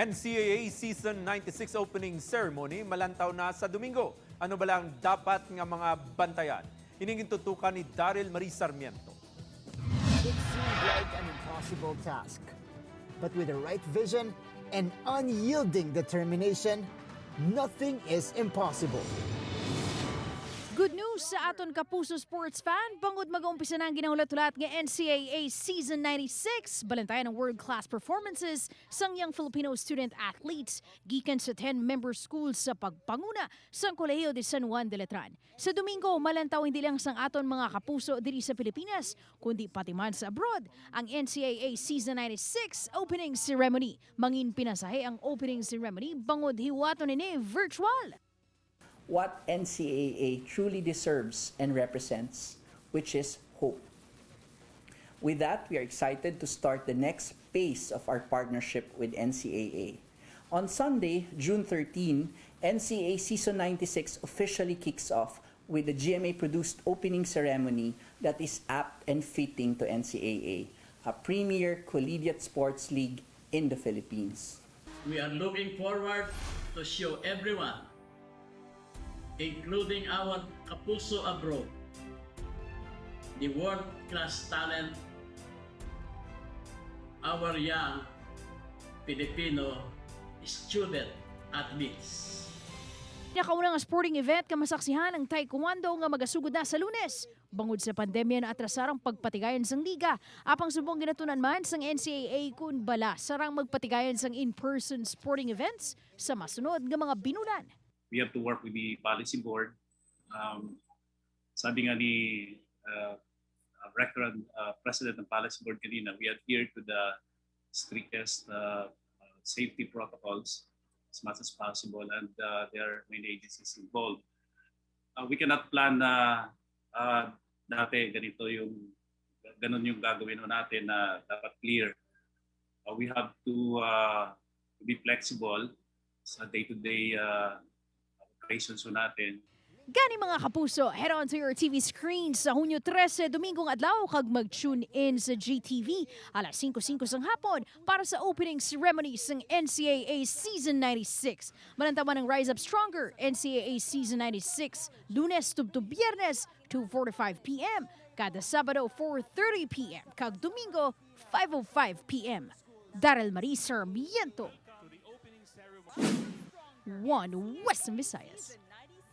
NCAA Season 96 opening ceremony malantaw na sa Dominggo. Ano ba lang dapat nga mga bantayan? Ining tutukan ni Daryl Marie Sarmiento. It seemed like an impossible task. But with the right vision and unyielding determination, nothing is impossible. Good news sa aton kapuso sports fan, bangod mag-umpisa na ang ginahulat-hulat ng NCAA Season 96, balantayan ng world-class performances sang young Filipino student athletes gikan sa 10-member schools sa pagpanguna sa Kolehiyo de San Juan de Letran. Sa Dominggo, malantaw hindi lang sang aton mga kapuso diri sa Pilipinas, kundi pati man sa abroad, ang NCAA Season 96 opening ceremony. Mangin Pinasahi ang opening ceremony, bangod hiwaton ini virtual. What NCAA truly deserves and represents, which is hope. With that, we are excited to start the next phase of our partnership with NCAA. On Sunday, June 13, NCAA Season 96 officially kicks off with the GMA-produced opening ceremony that is apt and fitting to NCAA, a premier collegiate sports league in the Philippines. We are looking forward to show everyone, including our kapuso abroad, the world-class talent our young Filipino student athletes. Nakauna nga sporting event ka masaksihan ang taekwondo nga magasugod na sa lunes. Bangod sa pandemya na atrasarang pagpatigayan sang liga, apang subong ginatunan man sang NCAA kun bala sarang magpatigayan sang in-person sporting events sa masunod nga mga binulan. We have to work with the policy board. Sabi nga ni Rector and President ng policy board kanina, we adhere to the strictest safety protocols as much as possible, and there are many agencies involved. We cannot plan na dati ganun yung gagawin natin na dapat clear. We have to be flexible sa day-to-day operations natin. Gani mga kapuso, head on to your TV screens sa Hunyo 13, Domingong adlaw kag mag-tune in sa GTV alas 5:05 sang hapon para sa opening ceremony ng NCAA Season 96. Malantaman ng Rise Up Stronger NCAA Season 96, Lunes tubto Biyernes 2:45 p.m. kada Sabado 4:30 p.m. kag Domingo 5:05 p.m. Daryl Marie Sarmiento, 1 Western Visayas.